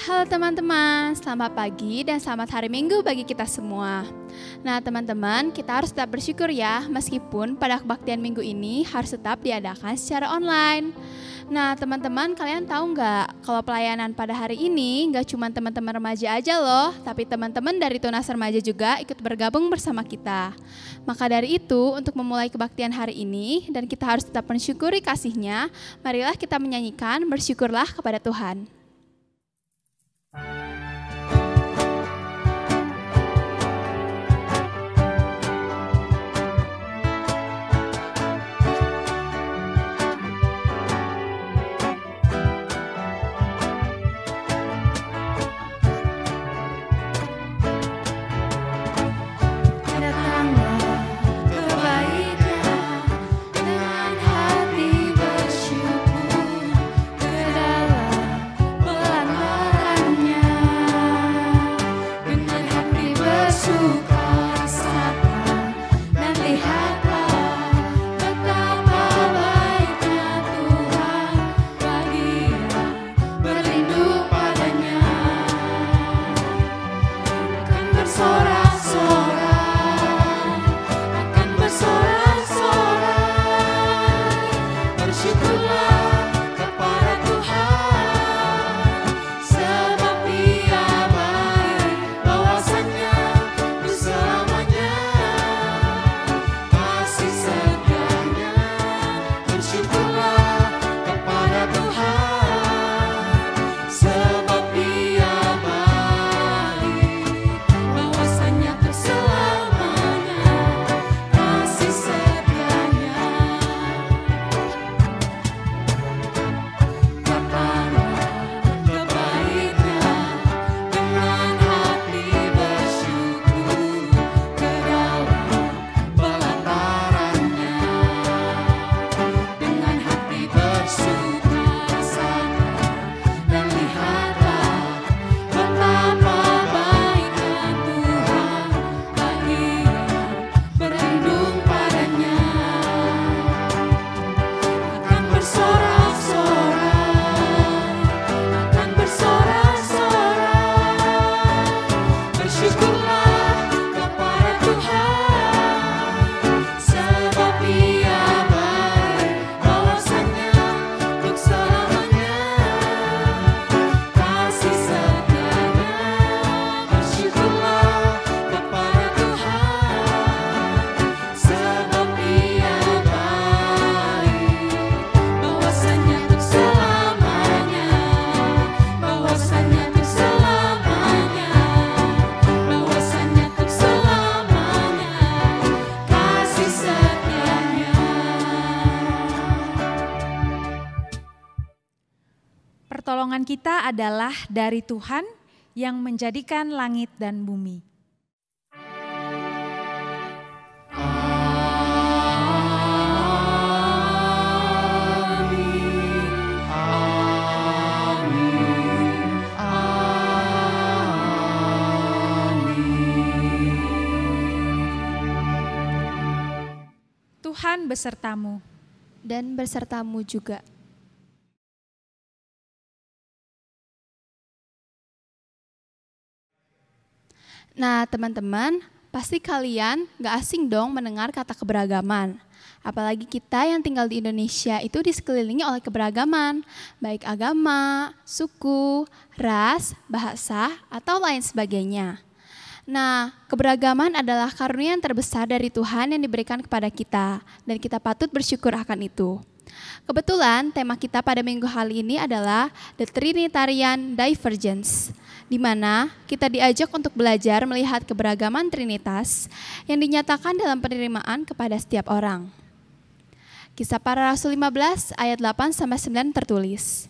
Halo teman-teman, selamat pagi dan selamat hari Minggu bagi kita semua. Nah teman-teman, kita harus tetap bersyukur ya, meskipun pada kebaktian minggu ini harus tetap diadakan secara online. Nah teman-teman, kalian tahu nggak kalau pelayanan pada hari ini nggak cuma teman-teman remaja aja loh, tapi teman-teman dari Tunas Remaja juga ikut bergabung bersama kita. Maka dari itu, untuk memulai kebaktian hari ini dan kita harus tetap mensyukuri kasih-Nya, marilah kita menyanyikan bersyukurlah kepada Tuhan. Pertolongan kita adalah dari Tuhan yang menjadikan langit dan bumi. Tuhan besertamu Dan besertamu juga. Nah teman-teman, pasti kalian gak asing dong mendengar kata keberagaman. Apalagi kita yang tinggal di Indonesia itu disekelilingi oleh keberagaman, baik agama, suku, ras, bahasa, atau lain sebagainya. Nah, keberagaman adalah karunia yang terbesar dari Tuhan yang diberikan kepada kita, dan kita patut bersyukur akan itu. Kebetulan tema kita pada minggu kali ini adalah The Trinitarian Divergence, di mana kita diajak untuk belajar melihat keberagaman Trinitas yang dinyatakan dalam penerimaan kepada setiap orang. Kisah Para Rasul 15 ayat 8-9 tertulis,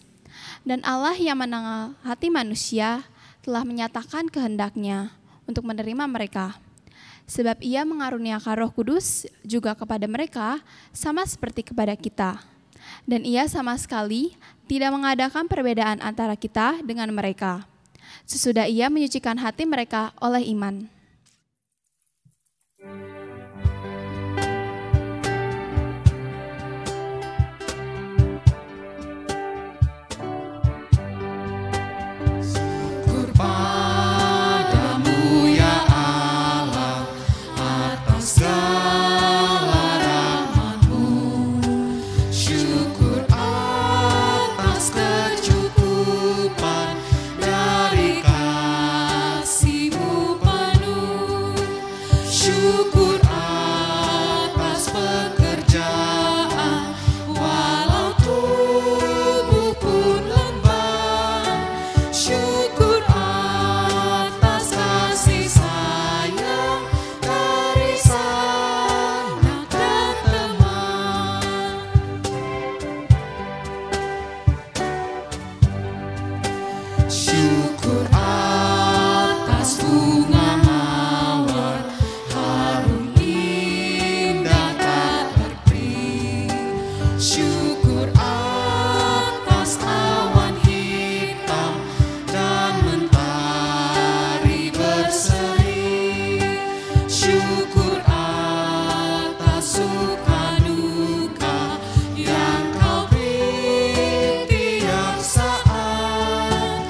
"Dan Allah yang mengenal hati manusia telah menyatakan kehendak-Nya untuk menerima mereka. Sebab Ia mengaruniakan Roh Kudus juga kepada mereka sama seperti kepada kita. Dan Ia sama sekali tidak mengadakan perbedaan antara kita dengan mereka. Sesudah Ia menyucikan hati mereka oleh iman." Syukur atas bunga mawar harum indah tak berperi. Syukur atas awan hitam dan mentari berseri. Syukur atas suka duka yang kau beri tiap saat,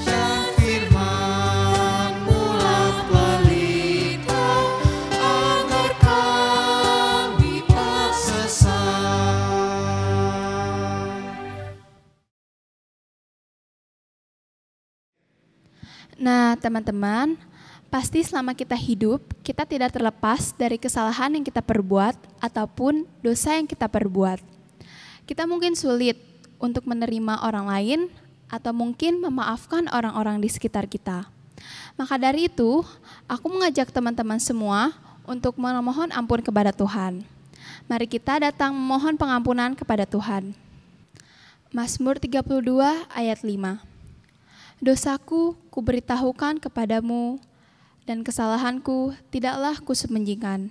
dan firman-Mu lah pelita agar kami tak sesat. Nah, teman-teman, pasti selama kita hidup, kita tidak terlepas dari kesalahan yang kita perbuat ataupun dosa yang kita perbuat. Kita mungkin sulit untuk menerima orang lain atau mungkin memaafkan orang-orang di sekitar kita. Maka dari itu, aku mengajak teman-teman semua untuk memohon ampun kepada Tuhan. Mari kita datang memohon pengampunan kepada Tuhan. Mazmur 32 ayat 5. Dosaku kuberitahukan kepadamu, dan kesalahanku tidaklah kusembunyikan.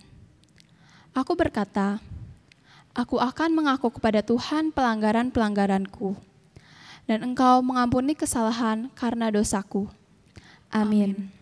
Aku berkata, aku akan mengaku kepada Tuhan pelanggaran-pelanggaranku, dan Engkau mengampuni kesalahan karena dosaku. Amin.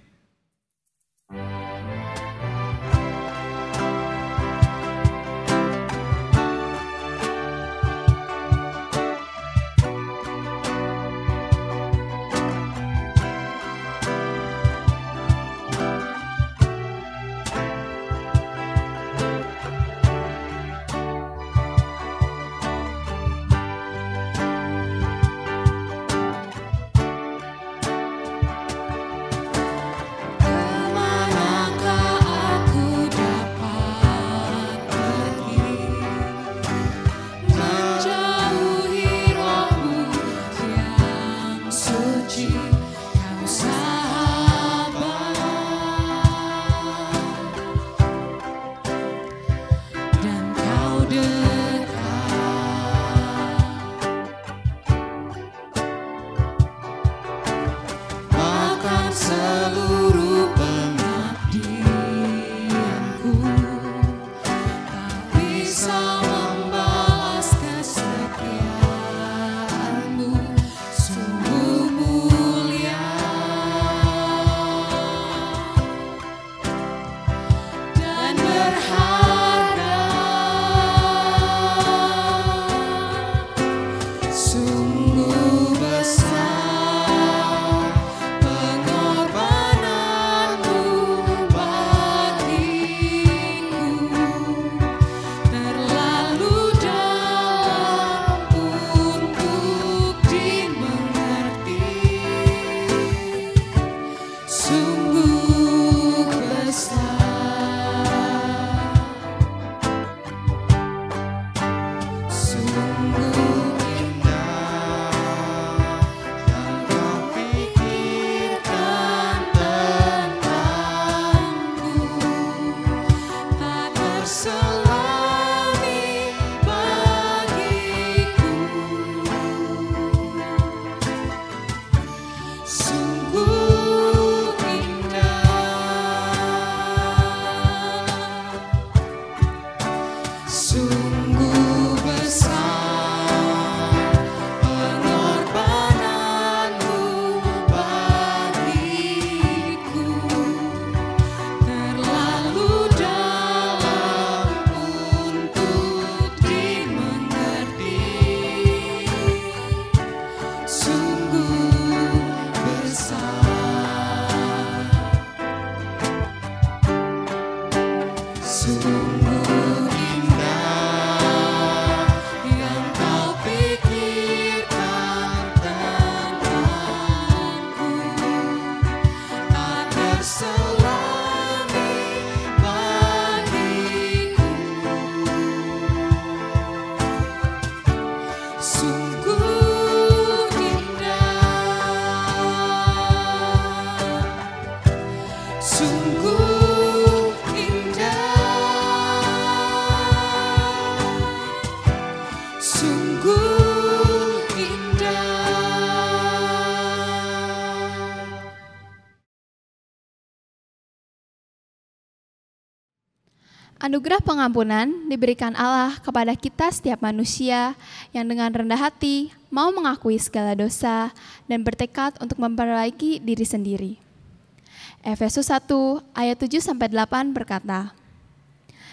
Anugerah pengampunan diberikan Allah kepada kita setiap manusia yang dengan rendah hati mau mengakui segala dosa dan bertekad untuk memperbaiki diri sendiri. Efesus 1 ayat 7-8 berkata,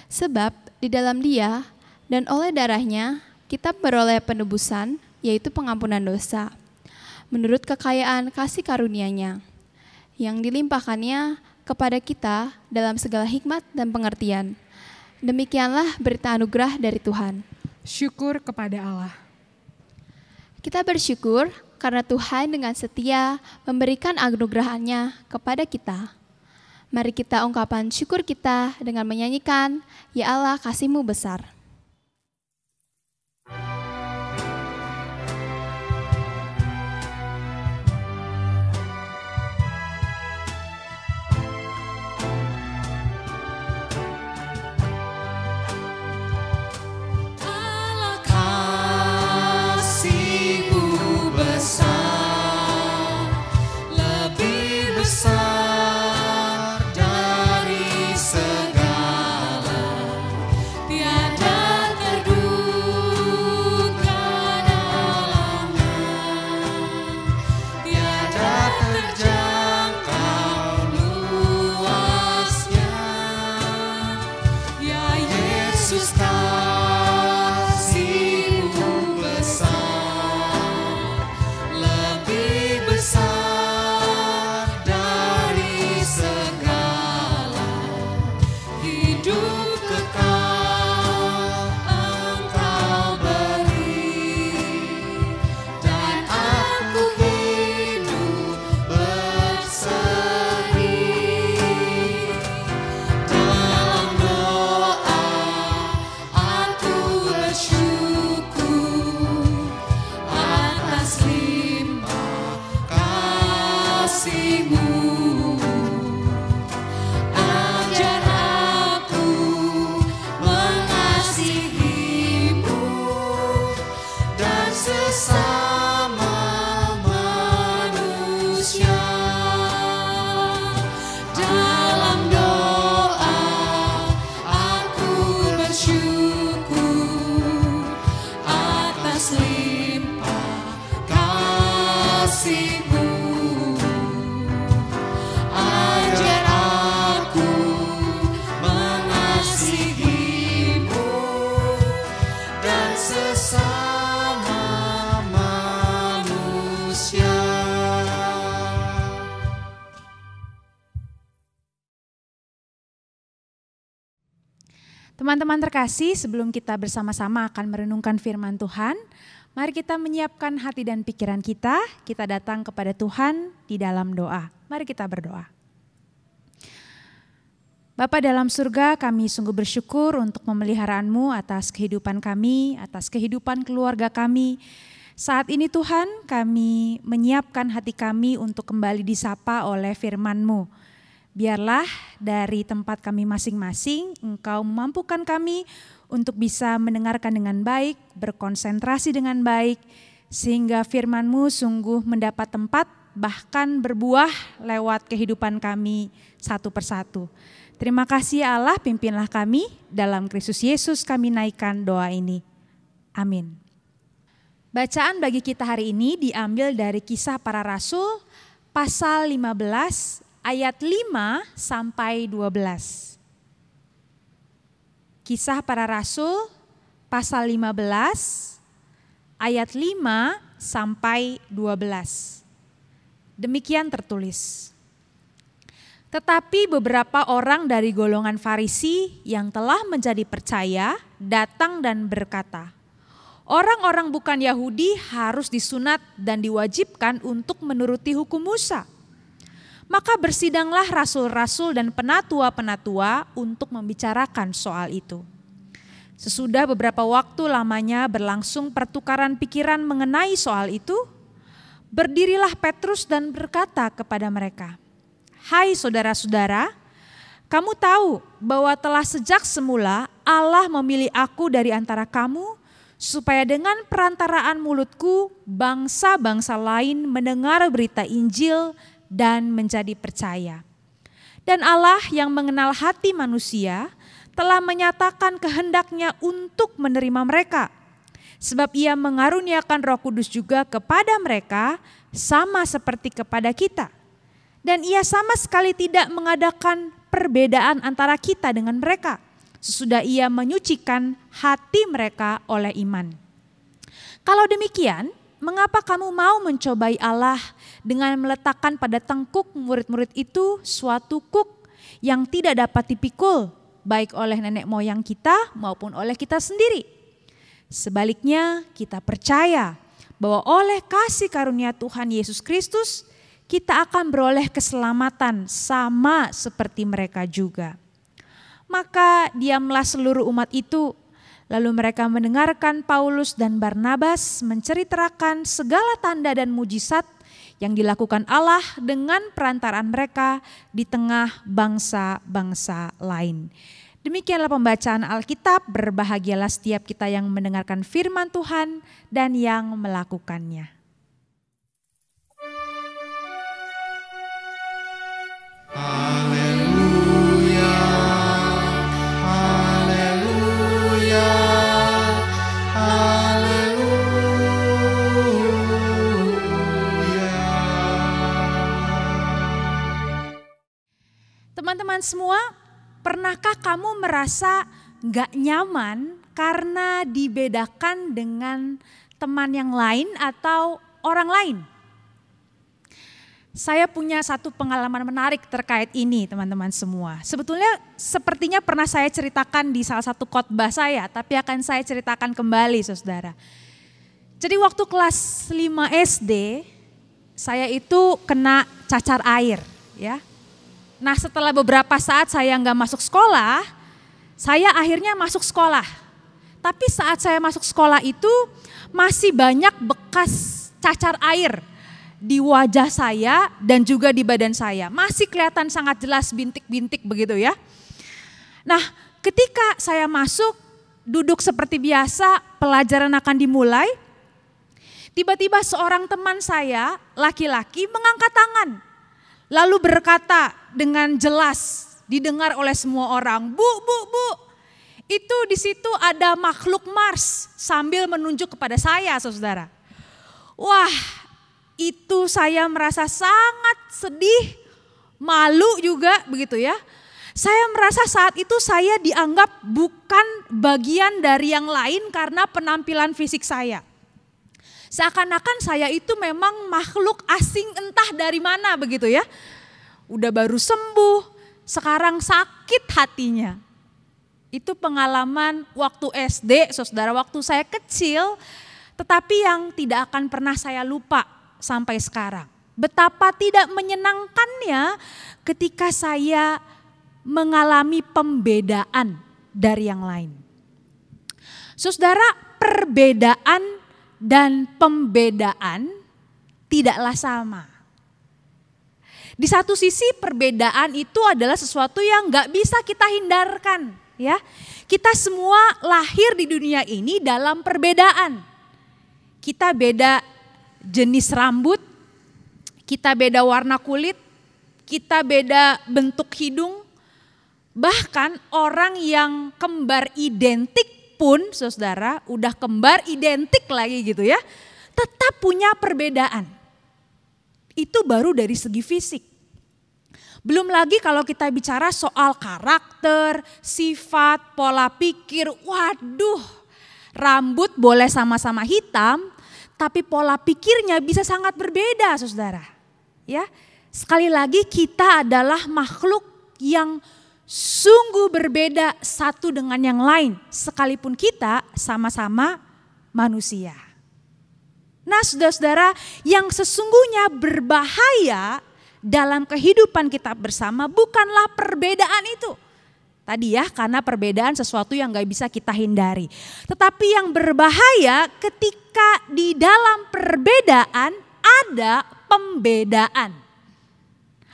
"Sebab di dalam Dia dan oleh darahnya kita beroleh penebusan, yaitu pengampunan dosa, menurut kekayaan kasih karunia-Nya, yang dilimpahkannya kepada kita dalam segala hikmat dan pengertian." Demikianlah berita anugerah dari Tuhan. Syukur kepada Allah. Kita bersyukur karena Tuhan dengan setia memberikan anugerah-Nya kepada kita. Mari kita ungkapkan syukur kita dengan menyanyikan, "Ya Allah, kasih-Mu besar." Teman-teman terkasih, sebelum kita bersama-sama akan merenungkan firman Tuhan, mari kita menyiapkan hati dan pikiran kita datang kepada Tuhan di dalam doa. Mari kita berdoa. Bapa dalam surga, kami sungguh bersyukur untuk memelihara-Mu atas kehidupan kami, atas kehidupan keluarga kami. Saat ini Tuhan, kami menyiapkan hati kami untuk kembali disapa oleh firman-Mu. Biarlah dari tempat kami masing-masing, Engkau memampukan kami untuk bisa mendengarkan dengan baik, berkonsentrasi dengan baik, sehingga firman-Mu sungguh mendapat tempat, bahkan berbuah lewat kehidupan kami satu persatu. Terima kasih ya Allah, pimpinlah kami, dalam Kristus Yesus kami naikkan doa ini. Amin. Bacaan bagi kita hari ini diambil dari Kisah Para Rasul, pasal 15, ayat 5 sampai 12. Kisah Para Rasul pasal 15 ayat 5 sampai 12. Demikian tertulis. Tetapi beberapa orang dari golongan Farisi yang telah menjadi percaya datang dan berkata, orang-orang bukan Yahudi harus disunat dan diwajibkan untuk menuruti hukum Musa. Maka bersidanglah rasul-rasul dan penatua-penatua untuk membicarakan soal itu. Sesudah beberapa waktu lamanya berlangsung pertukaran pikiran mengenai soal itu, berdirilah Petrus dan berkata kepada mereka, "Hai saudara-saudara, kamu tahu bahwa telah sejak semula Allah memilih aku dari antara kamu, supaya dengan perantaraan mulutku bangsa-bangsa lain mendengar berita Injil dan menjadi percaya. Dan Allah yang mengenal hati manusia telah menyatakan kehendaknya untuk menerima mereka. Sebab ia mengaruniakan Roh Kudus juga kepada mereka sama seperti kepada kita. Dan ia sama sekali tidak mengadakan perbedaan antara kita dengan mereka, sesudah ia menyucikan hati mereka oleh iman. Kalau demikian, mengapa kamu mau mencobai Allah dengan meletakkan pada tengkuk murid-murid itu suatu kuk yang tidak dapat dipikul, baik oleh nenek moyang kita maupun oleh kita sendiri? Sebaliknya, kita percaya bahwa oleh kasih karunia Tuhan Yesus Kristus, kita akan beroleh keselamatan sama seperti mereka juga. Maka diamlah seluruh umat itu, lalu mereka mendengarkan Paulus dan Barnabas menceritakan segala tanda dan mujizat yang dilakukan Allah dengan perantaraan mereka di tengah bangsa-bangsa lain. Demikianlah pembacaan Alkitab. Berbahagialah setiap kita yang mendengarkan firman Tuhan dan yang melakukannya. Haleluya, haleluya, haleluya. Teman-teman semua, pernahkah kamu merasa gak nyaman karena dibedakan dengan teman yang lain atau orang lain? Saya punya satu pengalaman menarik terkait ini, teman-teman semua. Sebetulnya sepertinya pernah saya ceritakan di salah satu khotbah saya, tapi akan saya ceritakan kembali, saudara. Jadi waktu kelas 5 SD, saya itu kena cacar air, ya. Nah, setelah beberapa saat saya nggak masuk sekolah, saya akhirnya masuk sekolah. Tapi saat saya masuk sekolah itu masih banyak bekas cacar air di wajah saya dan juga di badan saya. Masih kelihatan sangat jelas bintik-bintik begitu ya. Nah, ketika saya masuk, duduk seperti biasa, pelajaran akan dimulai. Tiba-tiba seorang teman saya, laki-laki, mengangkat tangan. Lalu berkata dengan jelas, didengar oleh semua orang, Bu, itu di situ ada makhluk Mars, sambil menunjuk kepada saya, saudara. Wah, itu saya merasa sangat sedih, malu juga begitu ya. Saya merasa saat itu saya dianggap bukan bagian dari yang lain karena penampilan fisik saya. Seakan-akan saya itu memang makhluk asing entah dari mana begitu ya. Udah baru sembuh, sekarang sakit hatinya. Itu pengalaman waktu SD, saudara, waktu saya kecil, tetapi yang tidak akan pernah saya lupa sampai sekarang. Betapa tidak menyenangkannya ketika saya mengalami pembedaan dari yang lain. Saudara, perbedaan dan pembedaan tidaklah sama. Di satu sisi perbedaan itu adalah sesuatu yang gak bisa kita hindarkan. Ya, kita semua lahir di dunia ini dalam perbedaan. Kita beda jenis rambut, kita beda warna kulit, kita beda bentuk hidung. Bahkan orang yang kembar identik pun, saudara, udah kembar identik lagi gitu ya, tetap punya perbedaan. Itu baru dari segi fisik. Belum lagi kalau kita bicara soal karakter, sifat, pola pikir. Waduh, rambut boleh sama-sama hitam, tapi pola pikirnya bisa sangat berbeda, saudara. Ya, sekali lagi kita adalah makhluk yang sungguh berbeda satu dengan yang lain, sekalipun kita sama-sama manusia. Nah, saudara-saudara, yang sesungguhnya berbahaya dalam kehidupan kita bersama bukanlah perbedaan itu. Tadi ya, karena perbedaan sesuatu yang gak bisa kita hindari. Tetapi yang berbahaya ketika di dalam perbedaan ada pembedaan.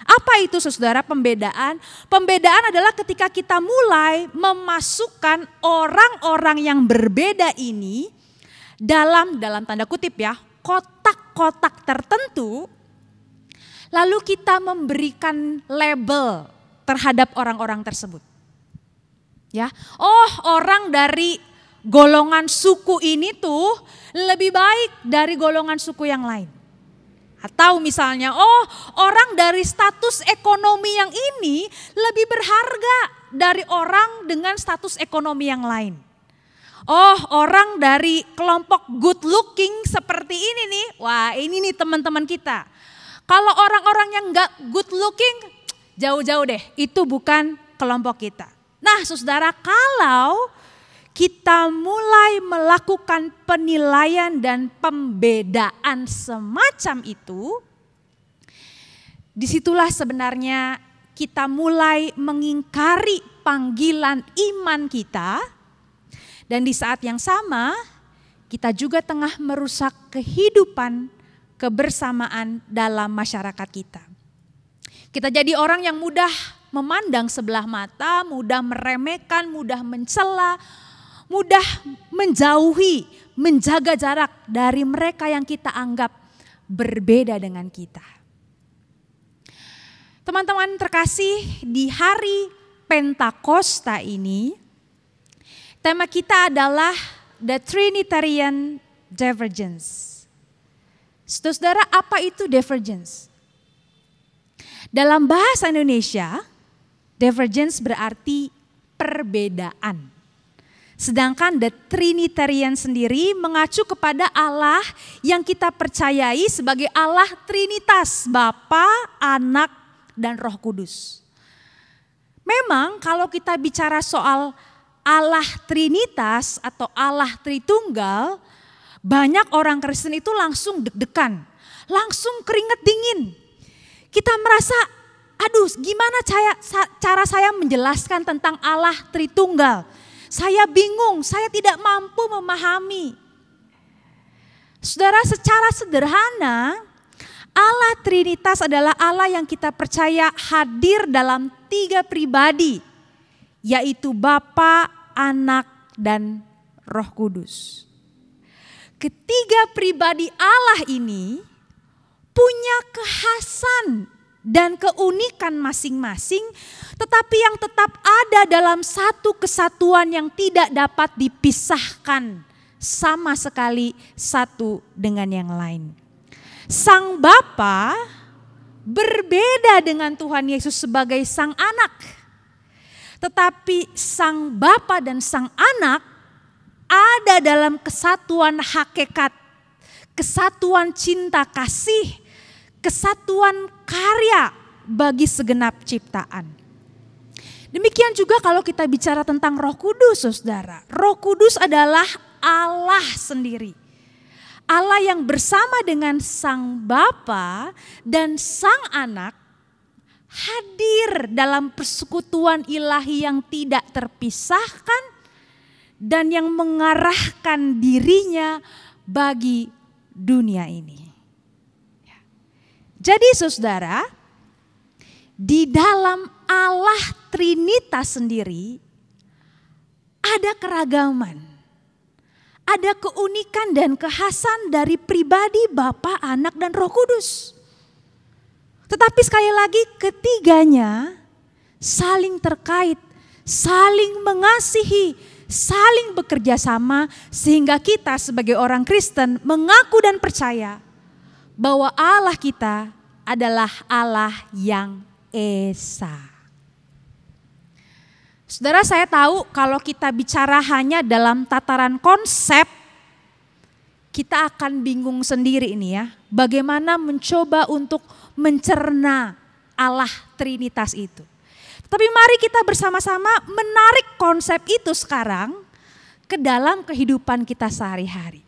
Apa itu, saudara, pembedaan? Pembedaan adalah ketika kita mulai memasukkan orang-orang yang berbeda ini dalam tanda kutip ya, kotak-kotak tertentu. Lalu kita memberikan label terhadap orang-orang tersebut. Ya, orang dari golongan suku ini tuh lebih baik dari golongan suku yang lain. Atau misalnya, orang dari status ekonomi yang ini lebih berharga dari orang dengan status ekonomi yang lain. Orang dari kelompok good looking seperti ini nih, wah ini nih teman-teman kita. Kalau orang-orang yang gak good looking, jauh-jauh deh, itu bukan kelompok kita. Nah saudara, kalau kita mulai melakukan penilaian dan pembedaan semacam itu, disitulah sebenarnya kita mulai mengingkari panggilan iman kita, dan di saat yang sama kita juga tengah merusak kehidupan kebersamaan dalam masyarakat kita. Kita jadi orang yang mudah memandang sebelah mata, mudah meremehkan, mudah mencela, mudah menjauhi, menjaga jarak dari mereka yang kita anggap berbeda dengan kita. Teman-teman terkasih, di hari Pentakosta ini, tema kita adalah The Trinitarian Divergence. Saudara, apa itu divergence? Dalam bahasa Indonesia, divergence berarti perbedaan. Sedangkan the Trinitarian sendiri mengacu kepada Allah yang kita percayai sebagai Allah Trinitas, Bapa, Anak, dan Roh Kudus. Memang kalau kita bicara soal Allah Trinitas atau Allah Tritunggal, banyak orang Kristen itu langsung deg-degan, langsung keringat dingin. Kita merasa, aduh gimana cara saya menjelaskan tentang Allah Tritunggal? Saya bingung, saya tidak mampu memahami. Saudara, secara sederhana, Allah Trinitas adalah Allah yang kita percaya hadir dalam 3 pribadi, yaitu Bapa, Anak, dan Roh Kudus. Ketiga pribadi Allah ini punya kekhasan dan keunikan masing-masing, tetapi yang tetap ada dalam satu kesatuan yang tidak dapat dipisahkan sama sekali satu dengan yang lain. Sang Bapa berbeda dengan Tuhan Yesus sebagai Sang Anak, tetapi Sang Bapa dan Sang Anak ada dalam kesatuan hakikat, kesatuan cinta kasih, kesatuan karya bagi segenap ciptaan. Demikian juga kalau kita bicara tentang Roh Kudus, saudara. Roh Kudus adalah Allah sendiri. Allah yang bersama dengan Sang Bapa dan Sang Anak hadir dalam persekutuan ilahi yang tidak terpisahkan dan yang mengarahkan dirinya bagi dunia ini. Jadi saudara, di dalam Allah Trinitas sendiri ada keragaman, ada keunikan dan kekhasan dari pribadi Bapa, Anak, dan Roh Kudus. Tetapi sekali lagi ketiganya saling terkait, saling mengasihi, saling bekerja sama sehingga kita sebagai orang Kristen mengaku dan percaya bahwa Allah kita adalah Allah yang Esa. Saudara, saya tahu kalau kita bicara hanya dalam tataran konsep, kita akan bingung sendiri ini ya. Bagaimana mencoba untuk mencerna Allah Trinitas itu. Tapi mari kita bersama-sama menarik konsep itu sekarang ke dalam kehidupan kita sehari-hari.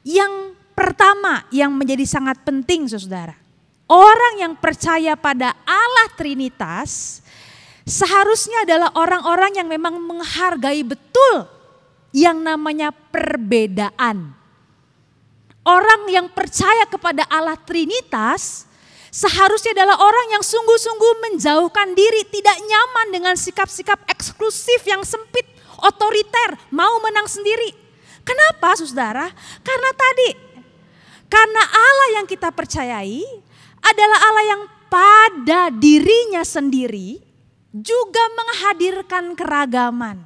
Yang pertama yang menjadi sangat penting saudara, orang yang percaya pada Allah Trinitas seharusnya adalah orang-orang yang memang menghargai betul yang namanya perbedaan. Orang yang percaya kepada Allah Trinitas seharusnya adalah orang yang sungguh-sungguh menjauhkan diri, tidak nyaman dengan sikap-sikap eksklusif yang sempit, otoriter, mau menang sendiri. Kenapa saudara? Karena Allah yang kita percayai adalah Allah yang pada dirinya sendiri juga menghadirkan keragaman.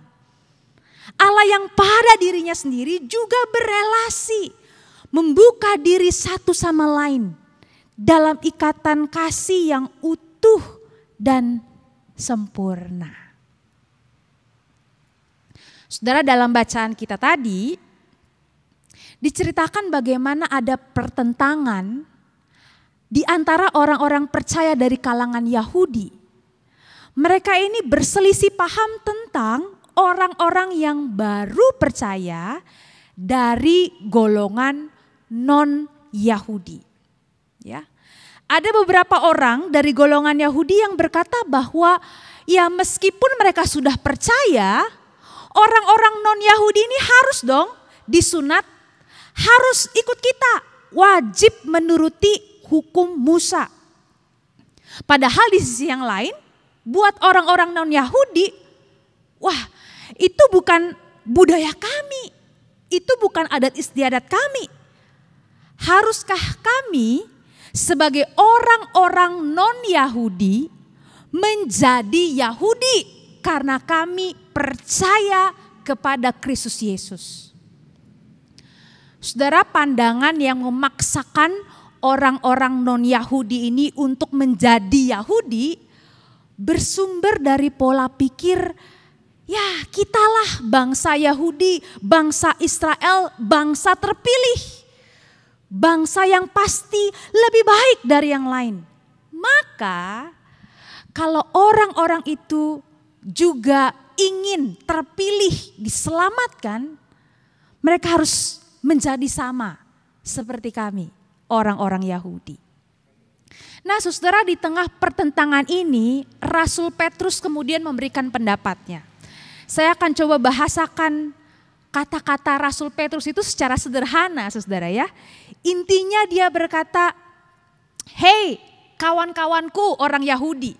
Allah yang pada dirinya sendiri juga berelasi, membuka diri satu sama lain dalam ikatan kasih yang utuh dan sempurna. Saudara, dalam bacaan kita tadi diceritakan bagaimana ada pertentangan di antara orang-orang percaya dari kalangan Yahudi. Mereka ini berselisih paham tentang orang-orang yang baru percaya dari golongan non-Yahudi. Ya. Ada beberapa orang dari golongan Yahudi yang berkata bahwa ya meskipun mereka sudah percaya, orang-orang non-Yahudi ini harus dong disunat, harus ikut kita, wajib menuruti hukum Musa. Padahal di sisi yang lain, buat orang-orang non-Yahudi, wah itu bukan budaya kami, itu bukan adat istiadat kami. Haruskah kami sebagai orang-orang non-Yahudi menjadi Yahudi karena kami percaya kepada Kristus Yesus? Saudara, pandangan yang memaksakan orang-orang non-Yahudi ini untuk menjadi Yahudi bersumber dari pola pikir, ya kitalah bangsa Yahudi, bangsa Israel, bangsa terpilih, bangsa yang pasti lebih baik dari yang lain. Maka kalau orang-orang itu juga ingin terpilih, diselamatkan, mereka harus menjadi sama seperti kami, orang-orang Yahudi. Nah saudara, di tengah pertentangan ini, Rasul Petrus kemudian memberikan pendapatnya. Saya akan coba bahasakan kata-kata Rasul Petrus itu secara sederhana saudara ya. Intinya dia berkata, "Hei kawan-kawanku orang Yahudi,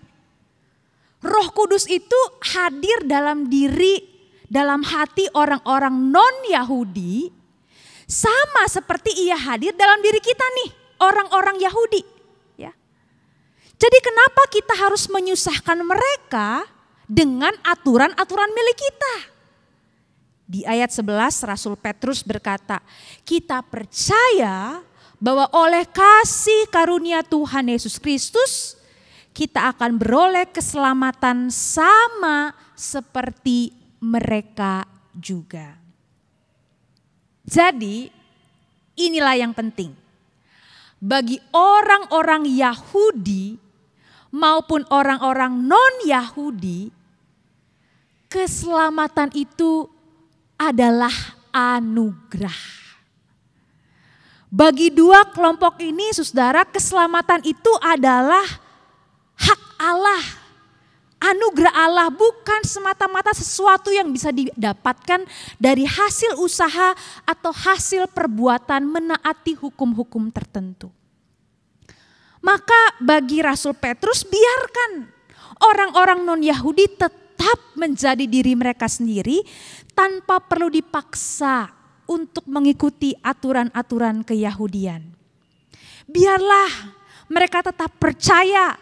Roh Kudus itu hadir dalam diri, dalam hati orang-orang non-Yahudi sama seperti ia hadir dalam diri kita nih, orang-orang Yahudi." Ya. Jadi kenapa kita harus menyusahkan mereka dengan aturan-aturan milik kita? Di ayat 11 Rasul Petrus berkata, kita percaya bahwa oleh kasih karunia Tuhan Yesus Kristus, kita akan beroleh keselamatan sama seperti mereka juga. Jadi inilah yang penting. Bagi orang-orang Yahudi maupun orang-orang non-Yahudi, keselamatan itu adalah anugerah. Bagi dua kelompok ini saudara, keselamatan itu adalah hak Allah, anugerah Allah, bukan semata-mata sesuatu yang bisa didapatkan dari hasil usaha atau hasil perbuatan menaati hukum-hukum tertentu. Maka bagi Rasul Petrus, biarkan orang-orang non-Yahudi tetap menjadi diri mereka sendiri tanpa perlu dipaksa untuk mengikuti aturan-aturan keyahudian. Biarlah mereka tetap percaya,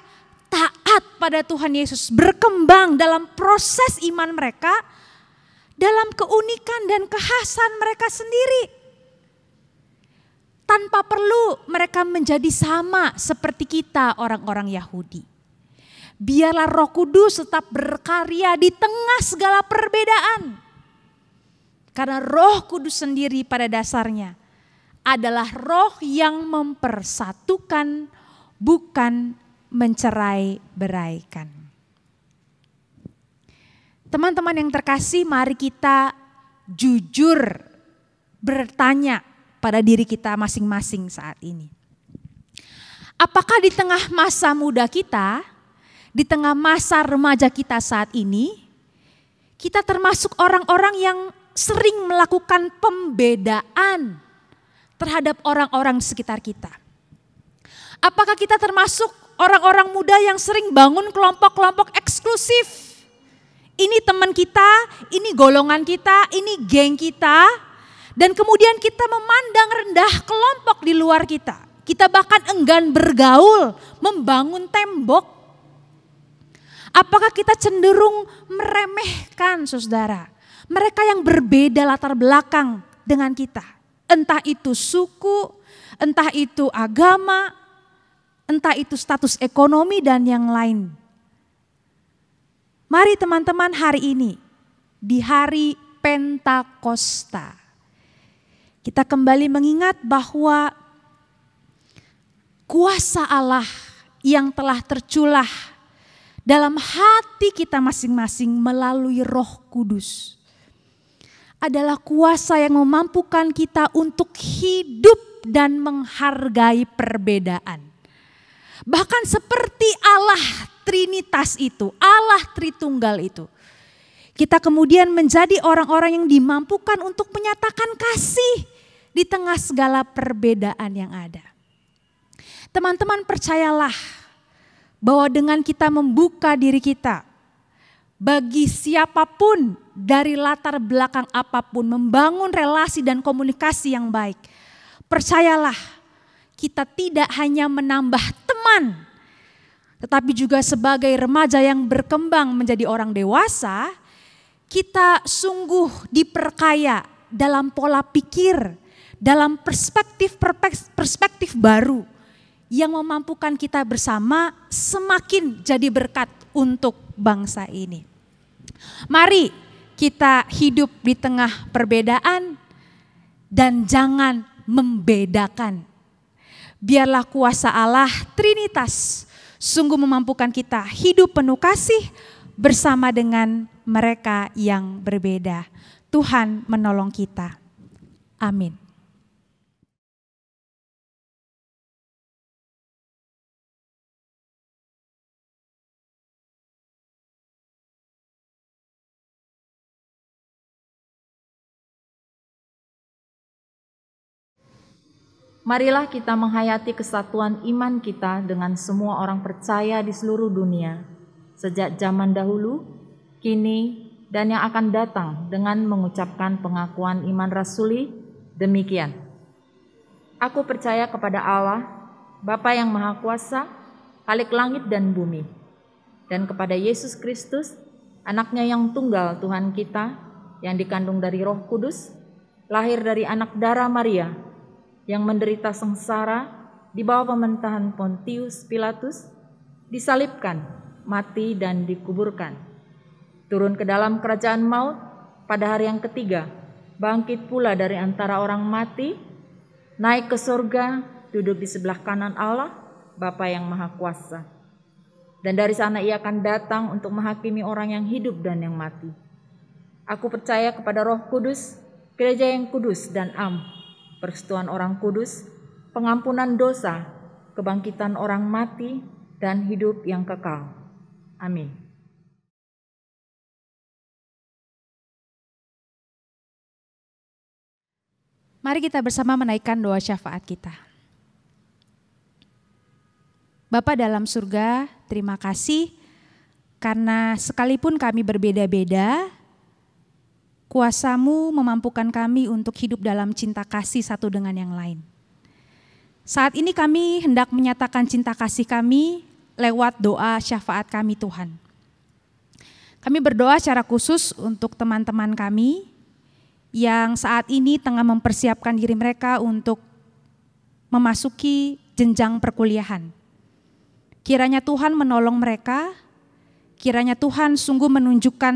taat pada Tuhan Yesus, berkembang dalam proses iman mereka, dalam keunikan dan kekhasan mereka sendiri. Tanpa perlu mereka menjadi sama seperti kita orang-orang Yahudi. Biarlah Roh Kudus tetap berkarya di tengah segala perbedaan. Karena Roh Kudus sendiri pada dasarnya adalah roh yang mempersatukan, bukan mencerai-beraikan. Teman-teman yang terkasih, mari kita jujur bertanya pada diri kita masing-masing saat ini. Apakah di tengah masa muda kita, di tengah masa remaja kita saat ini, kita termasuk orang-orang yang sering melakukan pembedaan terhadap orang-orang di sekitar kita? Apakah kita termasuk orang-orang muda yang sering bangun kelompok-kelompok eksklusif? Ini teman kita, ini golongan kita, ini geng kita. Dan kemudian kita memandang rendah kelompok di luar kita. Kita bahkan enggan bergaul, membangun tembok. Apakah kita cenderung meremehkan saudara? Mereka yang berbeda latar belakang dengan kita. Entah itu suku, entah itu agama, entah itu status ekonomi dan yang lain. Mari teman-teman hari ini, di hari Pentakosta, kita kembali mengingat bahwa kuasa Allah yang telah terculah dalam hati kita masing-masing melalui Roh Kudus adalah kuasa yang memampukan kita untuk hidup dan menghargai perbedaan. Bahkan seperti Allah Trinitas itu, Allah Tritunggal itu, kita kemudian menjadi orang-orang yang dimampukan untuk menyatakan kasih di tengah segala perbedaan yang ada. Teman-teman percayalah bahwa dengan kita membuka diri kita bagi siapapun dari latar belakang apapun, membangun relasi dan komunikasi yang baik, percayalah kita tidak hanya menambah teman, tetapi juga sebagai remaja yang berkembang menjadi orang dewasa, kita sungguh diperkaya dalam pola pikir, dalam perspektif baru yang memampukan kita bersama semakin jadi berkat untuk bangsa ini. Mari kita hidup di tengah perbedaan dan jangan membedakan. Biarlah kuasa Allah Trinitas sungguh memampukan kita hidup penuh kasih bersama dengan mereka yang berbeda. Tuhan menolong kita. Amin. Marilah kita menghayati kesatuan iman kita dengan semua orang percaya di seluruh dunia, sejak zaman dahulu, kini, dan yang akan datang dengan mengucapkan pengakuan iman rasuli demikian. Aku percaya kepada Allah, Bapa yang Maha Kuasa, Khalik langit dan bumi, dan kepada Yesus Kristus, Anaknya yang tunggal Tuhan kita, yang dikandung dari Roh Kudus, lahir dari anak darah Maria, yang menderita sengsara di bawah pemerintahan Pontius Pilatus, disalibkan, mati dan dikuburkan. Turun ke dalam kerajaan maut, pada hari yang ketiga, bangkit pula dari antara orang mati, naik ke surga, duduk di sebelah kanan Allah, Bapa yang Maha Kuasa. Dan dari sana ia akan datang untuk menghakimi orang yang hidup dan yang mati. Aku percaya kepada Roh Kudus, gereja yang kudus dan am, persekutuan orang kudus, pengampunan dosa, kebangkitan orang mati, dan hidup yang kekal. Amin. Mari kita bersama menaikkan doa syafaat kita. Bapa dalam surga, terima kasih karena sekalipun kami berbeda-beda, Kuasa-Mu memampukan kami untuk hidup dalam cinta kasih satu dengan yang lain. Saat ini kami hendak menyatakan cinta kasih kami lewat doa syafaat kami Tuhan. Kami berdoa secara khusus untuk teman-teman kami yang saat ini tengah mempersiapkan diri mereka untuk memasuki jenjang perkuliahan. Kiranya Tuhan menolong mereka, kiranya Tuhan sungguh menunjukkan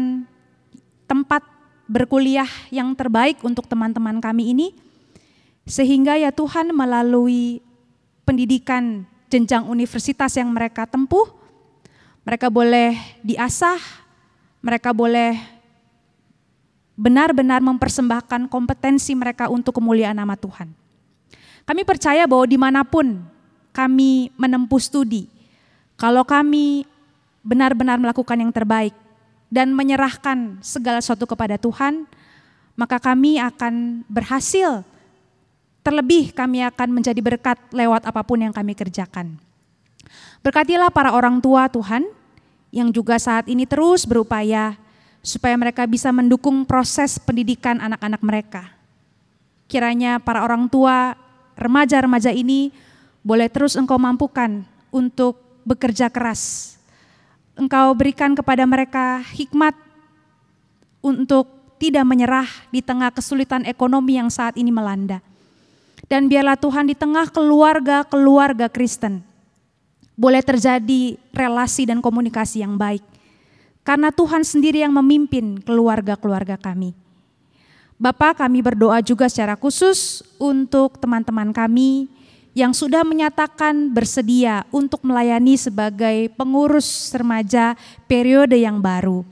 tempat berkuliah yang terbaik untuk teman-teman kami ini, sehingga ya Tuhan melalui pendidikan jenjang universitas yang mereka tempuh, mereka boleh diasah, mereka boleh benar-benar mempersembahkan kompetensi mereka untuk kemuliaan nama Tuhan. Kami percaya bahwa dimanapun kami menempuh studi, kalau kami benar-benar melakukan yang terbaik, dan menyerahkan segala sesuatu kepada Tuhan, maka kami akan berhasil. Terlebih kami akan menjadi berkat lewat apapun yang kami kerjakan. Berkatilah para orang tua Tuhan yang juga saat ini terus berupaya supaya mereka bisa mendukung proses pendidikan anak-anak mereka. Kiranya para orang tua, remaja-remaja ini boleh terus Engkau mampukan untuk bekerja keras, Engkau berikan kepada mereka hikmat untuk tidak menyerah di tengah kesulitan ekonomi yang saat ini melanda. Dan biarlah Tuhan di tengah keluarga-keluarga Kristen boleh terjadi relasi dan komunikasi yang baik. Karena Tuhan sendiri yang memimpin keluarga-keluarga kami. Bapa, kami berdoa juga secara khusus untuk teman-teman kami yang sudah menyatakan bersedia untuk melayani sebagai pengurus remaja periode yang baru.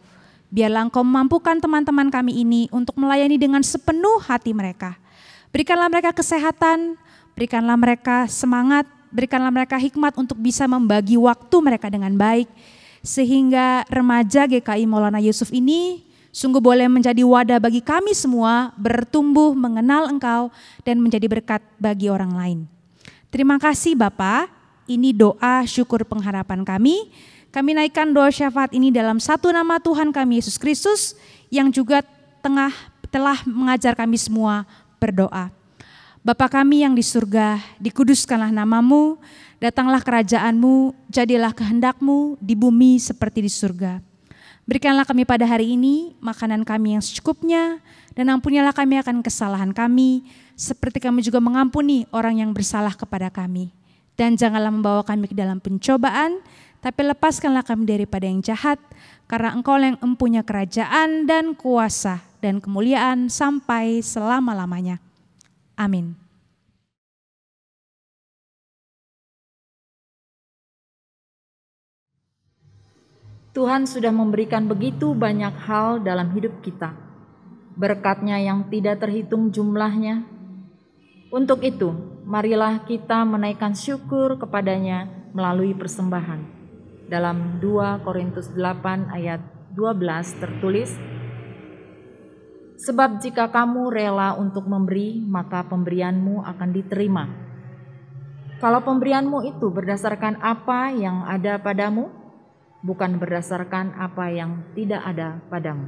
Biarlah Engkau memampukan teman-teman kami ini untuk melayani dengan sepenuh hati mereka. Berikanlah mereka kesehatan, berikanlah mereka semangat, berikanlah mereka hikmat untuk bisa membagi waktu mereka dengan baik. Sehingga remaja GKI Maulana Yusuf ini sungguh boleh menjadi wadah bagi kami semua bertumbuh mengenal Engkau dan menjadi berkat bagi orang lain. Terima kasih Bapa, ini doa syukur pengharapan kami. Kami naikkan doa syafaat ini dalam satu nama Tuhan kami Yesus Kristus yang juga telah mengajar kami semua berdoa. Bapa kami yang di surga, dikuduskanlah namamu, datanglah kerajaan-Mu, jadilah kehendak-Mu di bumi seperti di surga. Berikanlah kami pada hari ini makanan kami yang secukupnya, dan ampunilah kami akan kesalahan kami, seperti kami juga mengampuni orang yang bersalah kepada kami. Dan janganlah membawa kami ke dalam pencobaan, tapi lepaskanlah kami daripada yang jahat, karena Engkau yang empunya kerajaan dan kuasa dan kemuliaan sampai selama-lamanya. Amin. Tuhan sudah memberikan begitu banyak hal dalam hidup kita, berkat-Nya yang tidak terhitung jumlahnya. Untuk itu, marilah kita menaikkan syukur kepada-Nya melalui persembahan. Dalam 2 Korintus 8 ayat 12 tertulis, sebab jika kamu rela untuk memberi, maka pemberianmu akan diterima. Kalau pemberianmu itu berdasarkan apa yang ada padamu, bukan berdasarkan apa yang tidak ada padamu.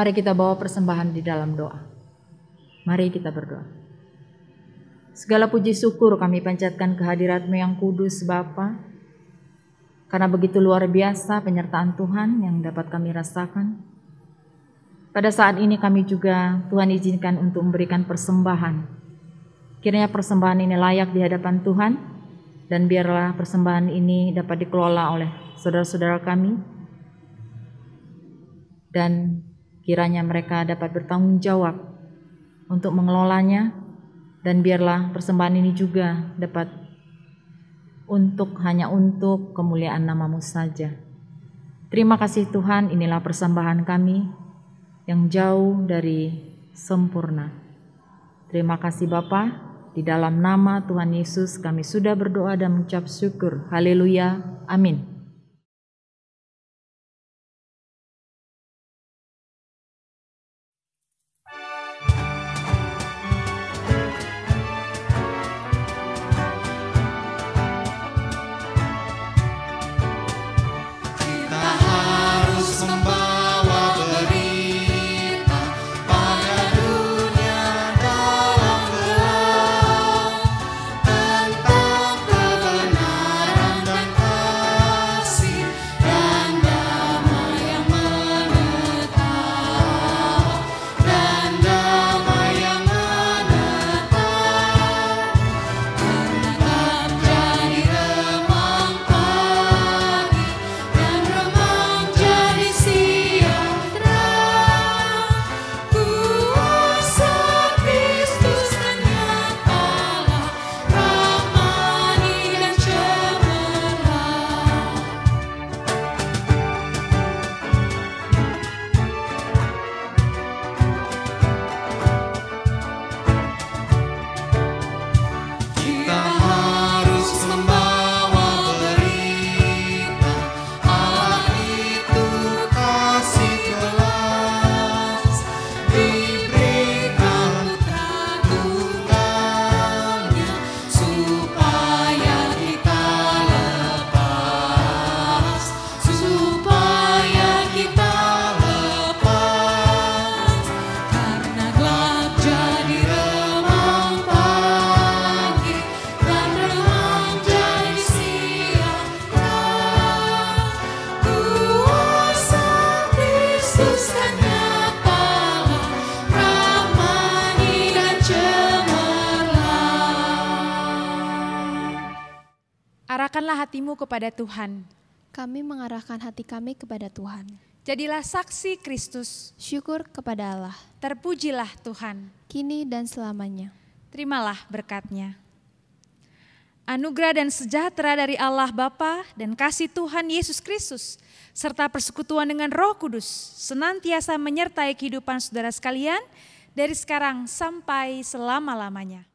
Mari kita bawa persembahan di dalam doa. Mari kita berdoa. Segala puji syukur kami panjatkan kehadirat-Mu yang kudus Bapa, karena begitu luar biasa penyertaan Tuhan yang dapat kami rasakan. Pada saat ini kami juga Tuhan izinkan untuk memberikan persembahan. Kiranya persembahan ini layak di hadapan Tuhan, dan biarlah persembahan ini dapat dikelola oleh saudara-saudara kami, dan kiranya mereka dapat bertanggung jawab untuk mengelolanya, dan biarlah persembahan ini juga dapat hanya untuk kemuliaan nama-Mu saja. Terima kasih Tuhan, inilah persembahan kami yang jauh dari sempurna. Terima kasih Bapa, di dalam nama Tuhan Yesus kami sudah berdoa dan mengucap syukur. Haleluya, amin. Arahkanlah hatimu kepada Tuhan. Kami mengarahkan hati kami kepada Tuhan. Jadilah saksi Kristus. Syukur kepada Allah, Terpujilah Tuhan. kini dan selamanya. Terimalah berkat-Nya. Anugerah dan sejahtera dari Allah Bapa dan kasih Tuhan Yesus Kristus serta persekutuan dengan Roh Kudus senantiasa menyertai kehidupan saudara sekalian dari sekarang sampai selama-lamanya.